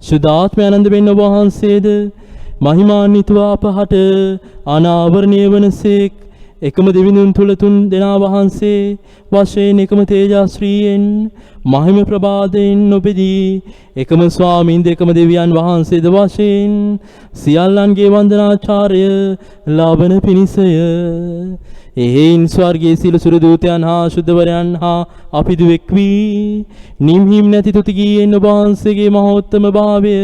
සුදාත්මයානන්ද වෙන්න ඔබ වහන්සේද මහිමාන්විතව අපහට අනාවරණය වනසේක්. එකම දෙවිඳුන් තුල තුන් දෙනා වහන්සේ වශයෙන් එකම තේජස්ශ්‍රීයෙන් මහිම ප්‍රභාදයෙන් නොබෙදී එකම ස්වාමීන් දෙකම දෙවියන් වහන්සේද වශයෙන් සියල්ලන්ගේ වන්දනාචාරය ලබන පිණිසය. එහෙයින් ස්වර්ගයේ සියලු සුර දූතයන් හා ශුද්ධවරයන් හා අපිදු එක් වී නිම්හිම් නැති තුති ගීයෙන් ඔබ වහන්සේගේ මහෝත්තම භාවය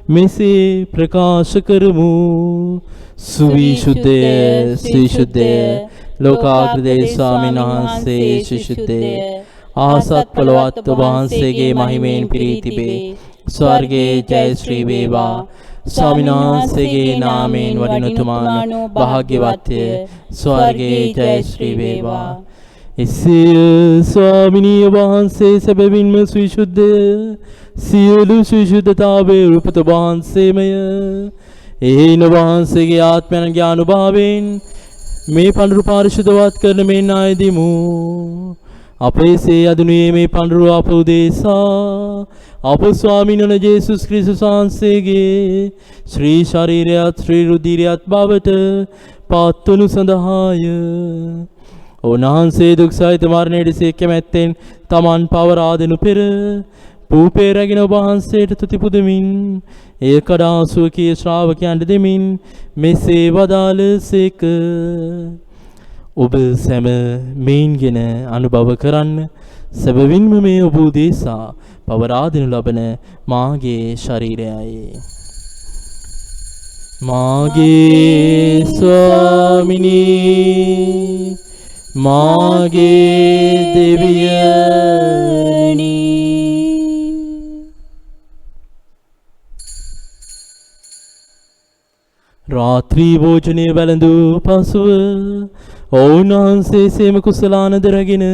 මෙසේ ප්‍රකාශ කරමු. සුවිශුද්ධය ශ්‍රීශුද්ධය ලෝකාග්‍රදේ ස්වාමීන් වහන්සේ ශිශුද්ධය ආසත් පොළොවත් ඔබ වහන්සේගේ මහිමයෙන් පිරී තිබේ. ස්වර්ගයේ ජය ශ්‍රී වේවා. ස්වාමීන් වහන්සේගේ නාමයෙන් වඩිනතුමාන භාග්‍යවත්ය. ස්වර්ගයේ ජය ශ්‍රී වේවා. එසේ ස්වාමිනී වහන්සේ සැබවින්ම සවිශුද්ධය. සියලු සවිශුද්ධතාවයේ රූපත වහන්සේමය. එහෙයින් වහන්සේගේ ආත්මයන්ගේ අනුභවයෙන් මේ පඬුරු පාරිශුද්ධවත් කරන මේ නායදිමු. අපේසේ අදුනුයේ මේ පඬුරු අප උදෙසා අප ස්වාමීන් වන ජේසුස් ක්‍රිස්තුස් වහන්සේගේ ශ්‍රී ශරීරයත් ශ්‍රී රුධිරයත් බවට පත්වනු සඳහාය. උන්වහන්සේ දුක් සහිත මරණයට කැමැත්තෙන් තමන් පවරා දෙනු පෙර පූපේ රැගෙන ඔබ වහන්සේට තුති පුදමින් එය කඩා සුවකීය ශ්‍රාවකයන්ට දෙමින් මෙසේ වදාළසේක. ඔබ සැම මෙයින්ගෙන අනුභව කරන්න. සැබවින්ම මේ ඔබ උදෙසා පවරා දෙනු ලබන මාගේ ශරීරයයි. මාගේ ස්වාමිනී මාගේ දෙවියනි. රාත්‍රී භෝජනය වැළඳූ පසුව ඔවුන් වහන්සේ සේම කුසලානද රැගෙන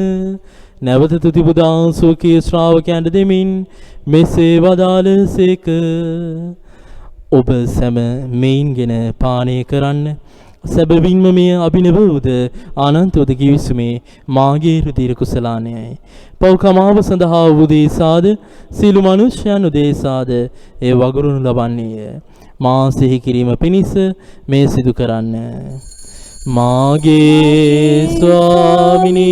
නැවත තුති පුදා සුවකීය ශ්‍රාවකයන්ට දෙමින් මෙසේ වදාළසේක. ඔබ සැම මෙයින්ගෙන පානය කරන්න. සැබවින්ම මේ අභිනව උද අනන්ත උද කිවිසුමේ මාගේ රුධිර කුසලානයයි. පව් කමාව සඳහා උදෙසාද සියලු මනුෂ්‍යයන් උදෙසාද ඒ වගුරුනු ලබන්නේය. මා සිහි කිරීම පිණිස මේ සිදු කරන්න. මාගේ ස්වාමිනී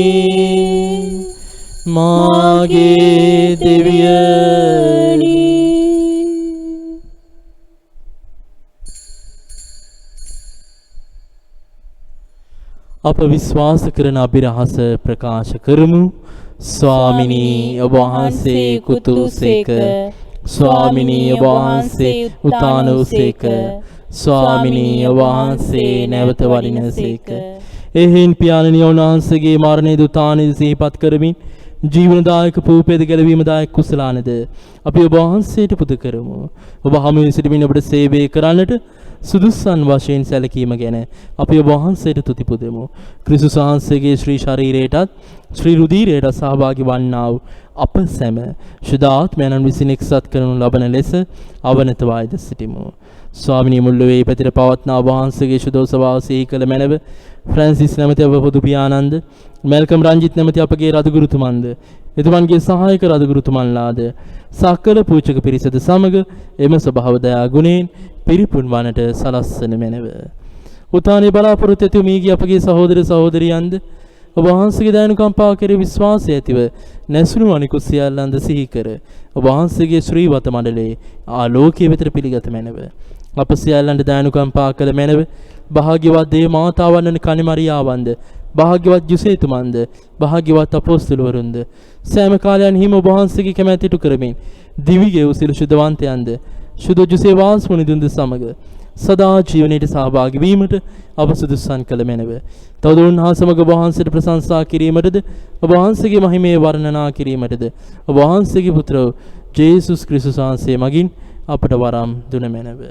මාගේ දෙවියනි. අප විශ්වාස කරන අභිරහස ප්‍රකාශ කරමු. ස්වාමිනී ඔබ වහන්සේ කුතුසේක. ස්වාමිනී ඔබ වහන්සේ උතානෝසේක. ස්වාමිනී ඔබ වහන්සේ නැවත වඩිනසේක. එහෙන් පියාණනි වහන්සේගේ මරණය දුතානි සිහිපත් කරමින් ජීවනදායක පූපේද ගැලවීමදායක කුසලානද අපි ඔබ වහන්සේට පුද කරමු. ඔබ හමුවේ සිටමින් ඔබට සේවය කරන්නට සුදුස්සන් වශයෙන් සැලකීම ගැන අපි ඔබ වහන්සේට තුති පුදමු. ක්‍රිස්තුස් වහන්සේගේ ශ්‍රී ශරීරයටත් ශ්‍රී රුධිරයටත් සහභාගී වන්නා වූ අප සැම ශුද්ධාත්මයන් විසින් එක්සත් කරනු ලබන ලෙස අවනත වායද සිටිමු. ස්වාමිනී මුල්ලුවේ පැතිර පවත්නා වහන්සේගේ ශුද්ධ සභාව සිහි කළ මැනව ෆ්‍රැන්සිස් නැමැති අප පොදු පියාණන්ද මැල්කම් රංජිත් නැමැති අපගේ රදගුරුතුමන්ද එතුමන්ගේ සහායක රදගුරුතුමන්ලාද සකල පූජක පිරිසද සමග එම ස්වභාව දයා ගුණයෙන් පිරිපුන් වනට සලස්සන මැනව. උතානේ බලාපොරොත්තු ඇති මීගේ අපගේ සහෝදර සහෝදරියන්ද ඔබ වහන්සේගේ දයනුකම්පාව කෙරෙහි විශ්වාසය ඇතිව නැසුණු අනිකුත් සියල්ලන්ද සිහි කර ඔබ වහන්සේගේ ශ්‍රීවත මණ්ඩලයේ ආලෝකයේ වෙතට පිළිගත මැනව. අප සියල්ලන්ට දයනුකම්පා කළ මැනව. භාග්‍යවත් දේ මාතාවන් වන කණි මරියාවන්ද භාග්‍යවත් යුසේතුමන්ද භාග්‍යවත් අපොස්තුලවරුන්ද සෑම කාලයන්හිම ඔබ වහන්සේගේ කැමැත්ත ඉටු කරමින් දිවිගේ උසිල ශුද්ධවන්තයන්ද ශුද්ධ ජුසේ වාස්මුනිදුන්ද සමග සදා ජීවනයේ සහභාගී වීමට අප සුදුසුසන් කළ මැනව. තවද උන්වහන්සේ සමග ඔබ වහන්සේට ප්‍රශංසා කිරීමටද ඔබ වහන්සේගේ මහිමේ වර්ණනා කිරීමටද ඔබ වහන්සේගේ පුත්‍ර ජේසුස් ක්‍රිස්තුස් වහන්සේ මගින් අපට වරම් දුන මැනව.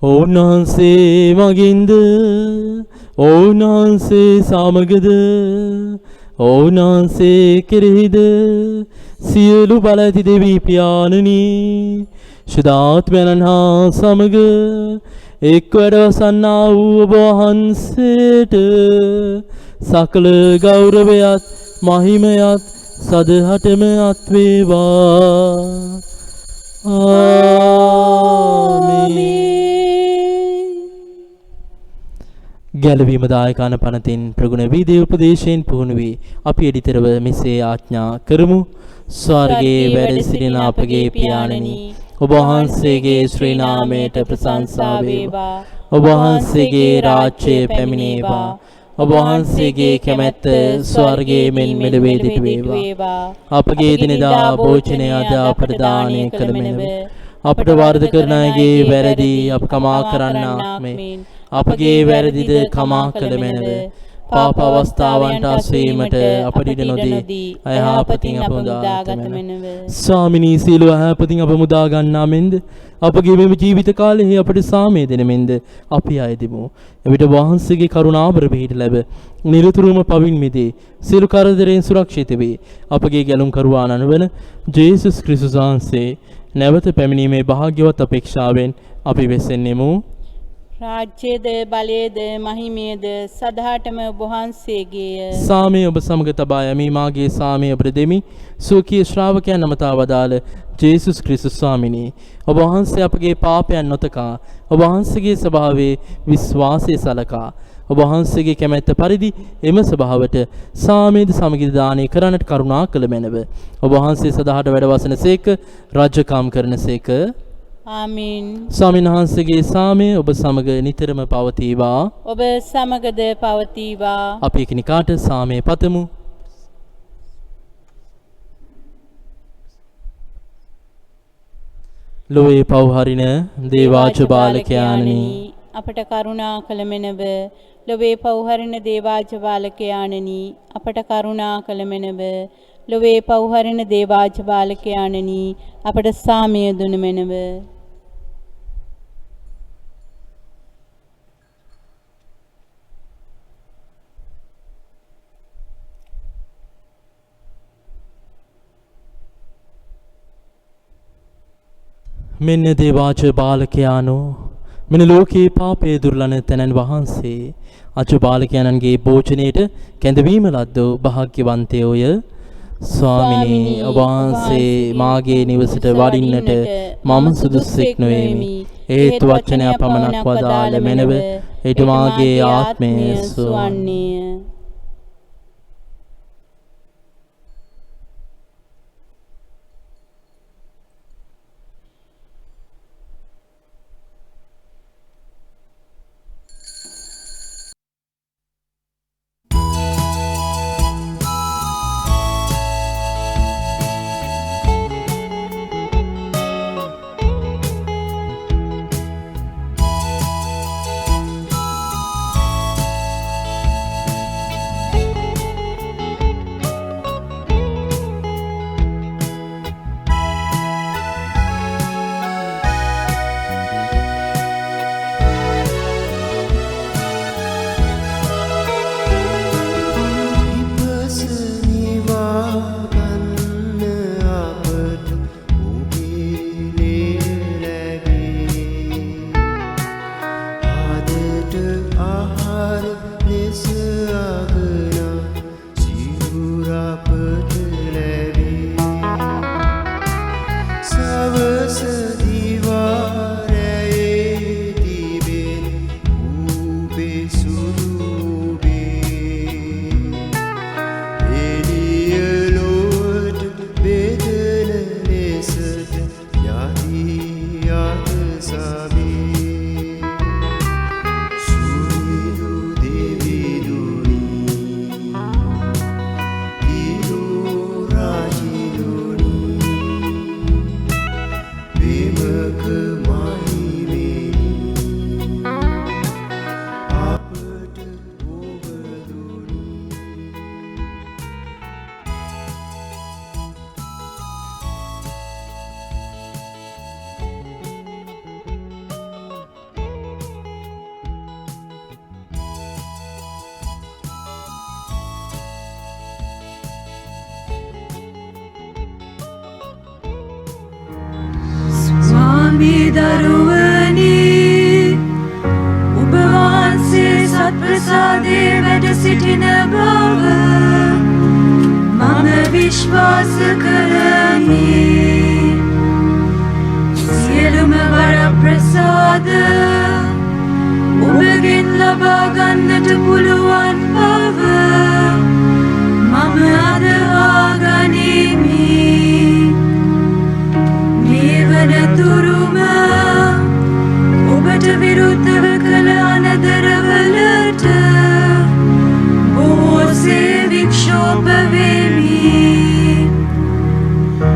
ඕන්වහන්සේ මගින්ද ඕන්වහන්සේ සමගද ඕන්වහන්සේ කෙරෙහිද සියලු බල ඇති දෙවි පියාණනි ශුද්ධාත්මයන් හා සමග එක් වැඩවසන්නා වූ ඔබ වහන්සේට සකල ගෞරවයත් මහිමයත් සදහටම අත්වේවා. ආමේන්. ගැලවීම දායකන පනතින් ප්‍රගුණ වීදී උපදේශයෙන් පුහුණු වී අපි එඩිතරව මෙසේ ආඥා කරමු. ස්වර්ගයේ වැඩ සිටින අපගේ පියාණනි ඔබ වහන්සේගේ ශ්‍රී නාමයට ප්‍රශංසා වේවා. ඔබ වහන්සේගේ රාජ්‍යය පැමිණේවා. ඔබ වහන්සේගේ කැමැත්ත ස්වර්ගයේ මෙන් මෙලොවේ දිටු වේවා. අපගේ දිනදා භෝජනය අද අපට දානය කළ මැනව. අපට වරද කරන අයගේ වැරදි අප කමා කරන්නාක් මෙන් අපගේ වැරදිද කමා කළ මැනව. පාප අවස්ථාවන්ට අස්වීමට අපට ඉඩ නොදී අයහපතින් අප මුදාගත මැනව. ස්වාමිනී සීල අයහපතින් අප මුදා ගන්නා මෙන්ද අපගේ මෙම ජීවිත කාලයේ අපට සාමය දෙන මෙන්ද අපි අයදිමු. එවිට වහන්සේගේ කරුණාවර පිහිට ලැබ නිරතුරුවම පවින් මිදී සියලු කරදරයෙන් සුරක්ෂිත වේ. අපගේ ගැලුම් කරුවාණන් වන ජේසුස් ක්‍රිස්තුස් වහන්සේ නැවත පැමිණීමේ භාග්‍යවත් අපේක්ෂාවෙන් අපි වෙසෙන්නෙමු. රාජ්‍යද බලයද මහිමයද සදාටම ඔබ වහන්සේගේය. සාමය ඔබ සමග තබා යමි. මාගේ සාමය ඔබට දෙමි. සුවකීය ශ්‍රාවකයන් නමතා වදාළ ජේසුස් ක්‍රිස්තුස් ස්වාමිනී ඔබ වහන්සේ අපගේ පාපයන් නොතකා ඔබ වහන්සේගේ ස්වභාවයේ විශ්වාසය සලකා ඔබ වහන්සේගේ කැමැත්ත පරිදි එම ස්වභාවට සාමයේද සමගිද දානය කරන්නට කරුණා කළ මැනව. ඔබ වහන්සේ සදාහට වැඩ වසනසේක රාජ්‍යකම් කරනසේක. ආමීන්. ස්වාමීන් වහන්සේගේ සාමය ඔබ සමග නිතරම පවතිවා. ඔබ සමගද පවතිවා. අපි එකිනෙකාට සාමය පතමු. ලොවේ පව්හරින දේවාච බාලකයාණනි අපට කරුණා කළ මෙනව. ලොවේ පව්හරින දේවාච බාලකයාණනි අපට කරුණා කළ මෙනව. ලොවේ පව්හරින දේවාච බාලකයාණනි අපට සාමය දුන මෙනව. මෙන්න දේවාච බාලකයානෝ මෙන ලෝකේ පාපේ දුර්ලන තැනන් වහන්සේ අච බාලකයන්ගේ භෝජනයේට කැඳවීම ලද්දෝ භාග්‍යවන්තයෝය. ස්වාමිනී ඔබ වහන්සේ මාගේ නිවසට වඩින්නට මම සුදුස්සෙක් නොවේමි. හේතු වචනය පමණක් වදාළ මැනව ඊට මාගේ ආත්මය සුවන්නේය. ලෙස අගනා සිවුරපත ලැබේ සවස දිවාරයේ තිබෙන ඌබේ සුළුබේ එළිය ලොවට බෙදන ලෙසට යහි යත සබේ සුනිරු දෙවිදුනි දිලෝ රාජිදුනි බිමක මහිමෙනි අපට ඔබදුනි ස්වාමී දරුවනි ඔබ වහන්සේ සත්ප්‍රසාදයේ වැඩ සිටින බව මම විශ්වාස කරමි. සියලුම වරප්‍රසාද ඔබගෙන් ලබා ගන්නට පුළුවන් බව මම අදහා ගනිමි. මේ වනතුරුම ඔබට විරුද්ධව කළ අනදරවලට බොහෝසේ වික්ෂෝප වෙමි.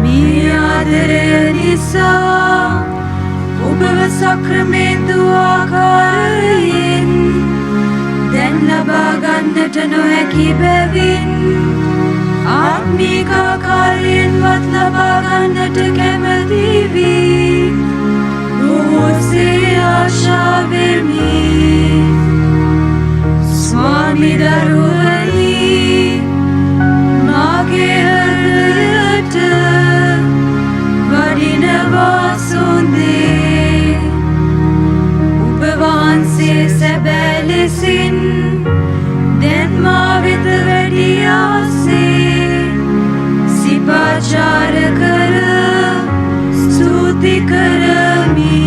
මේ ආදරය නිසා ඔබව සක්‍රමේන්තු ආකාරයෙන් දැන් ලබා ගන්නට නොහැකි බැවින් ආත්මික ආකාරයෙන්වත් ලබා ගන්නට කැමති වී බොහෝසේ ආශා වෙමි. ස්වාමී දරුවනි මාගේ හෘදයට වඩිනවා සොඳේ ඔබ වහන්සේ සැබෑ ලෙසින් දැන් මා වෙත වැඩි ආසේ සිපාචාර කර ස්තුති කරමි.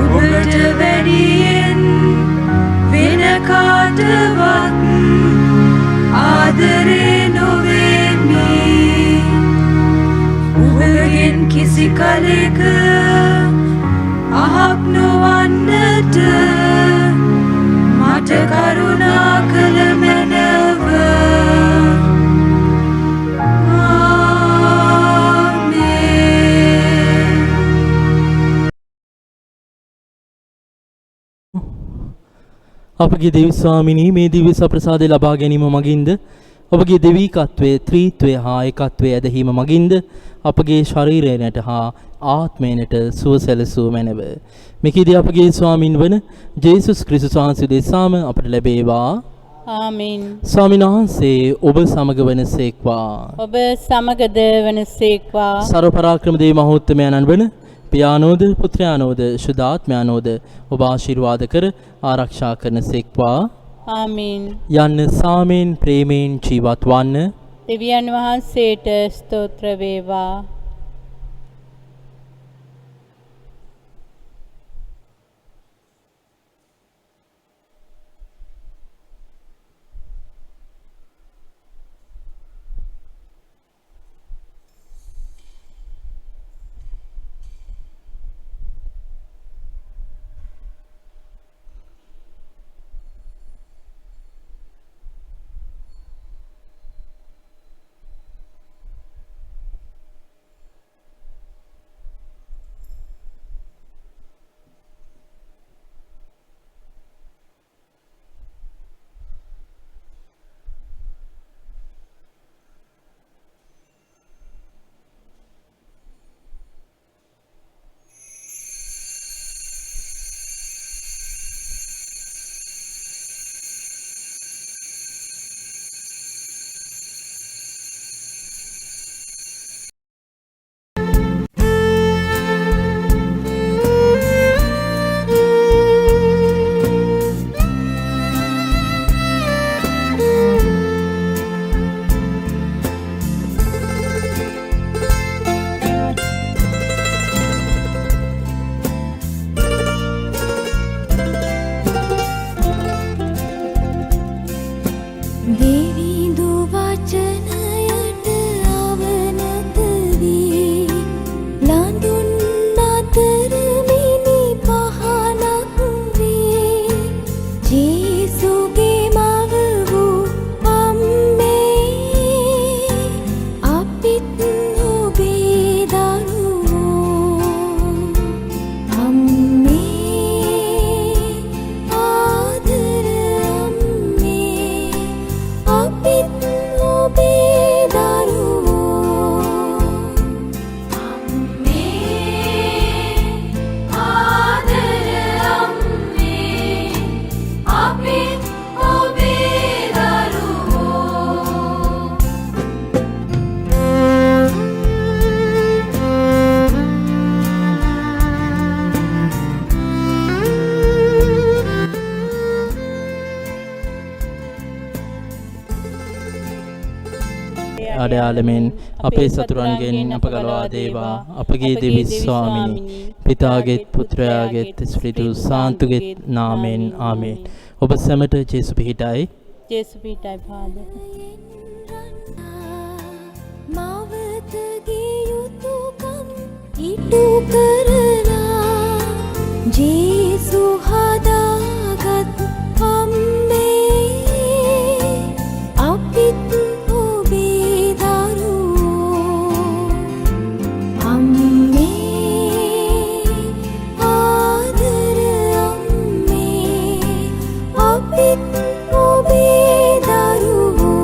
ඔබට වැඩියෙන් වෙන කාටවත් ආදරේ නොවෙමි. ඔබගෙන් කිසි කලෙක අහක් නොවන්නට මට කරුණා කළ මැනව. ආමේන්. අපගේ දෙවි ස්වාමිනී මේ දිව්‍ය සප්‍රසාදය ලබා ගැනීම මගින්ද ඔබගේ දෙවිකත්වයේ ත්‍රිත්වය හා එකත්වය ඇදහිීම මගින්ද අපගේ ශරීරයනට හා ආත්මයනට සුව සැලසූ මැනව. මෙකීදී අපගේ ස්වාමින් වන ජේසුස් ක්‍රිස්තුස් වහන්සේ දෙසාම අපට ලැබේවා. ආමෙන්. ස්වාමීන් වහන්සේ ඔබ සමග වනසේක්වා. ඔබ සමගද වනසේක්වා. සර්ව පරාක්‍රම දේව මහෝත්තමයන්න් වන පියානෝද පුත්‍රයානෝද ශුද්ධාත්මයානෝද ඔබ ආශිර්වාද කර ආරක්ෂා කරනසේක්වා. ආමෙන්. යන්න සාමෙන් ප්‍රේමයෙන් ජීවත් වන්න. දෙවියන් වහන්සේට ස්තෝත්‍ර වේවා. අඩයාලමෙන් අපේ සතුරන්ගෙන් අප ගලවා දේවා. අපගේ දෙවි ස්වාමිනී පිතාගෙත් පුත්‍රයාගෙත් ස්ප්‍රිතු සාන්තුගෙත් නාමෙන් ආමේන්. ඔබ සැමට ජේසු පිහිටයි. ජේසු පිහිටයි පාද. මාවතගේ යුතුයකම් ඉටු කරලා ජේසු හදාගත් අම්මේ අපිත් ඔබේ දරුවෝ අම්මේ ආදර අම්මේ අපිත් ඔබේ දරුවෝ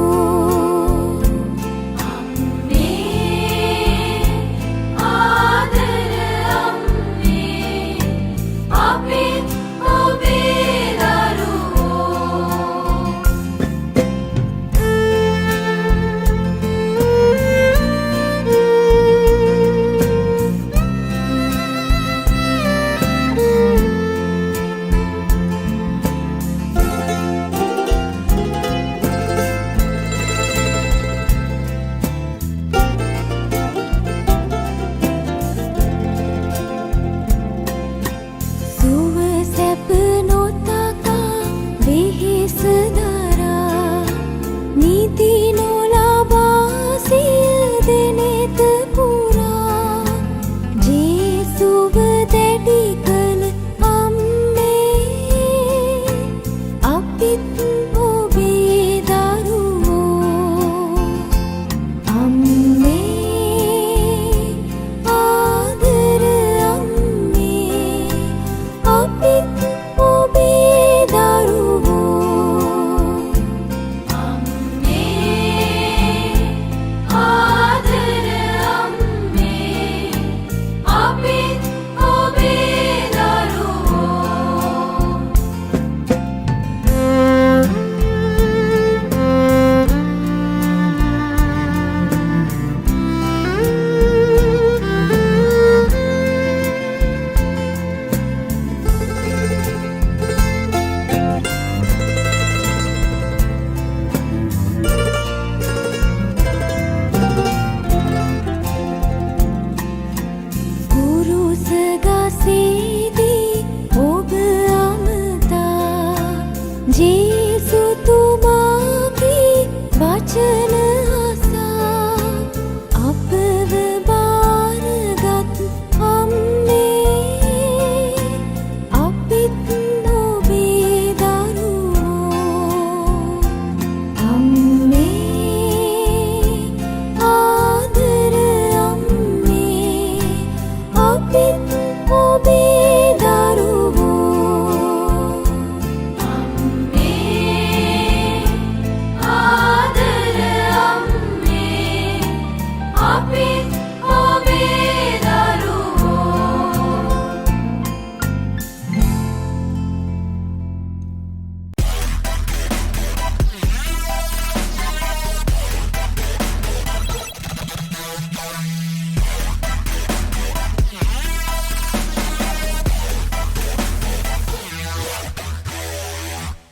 जी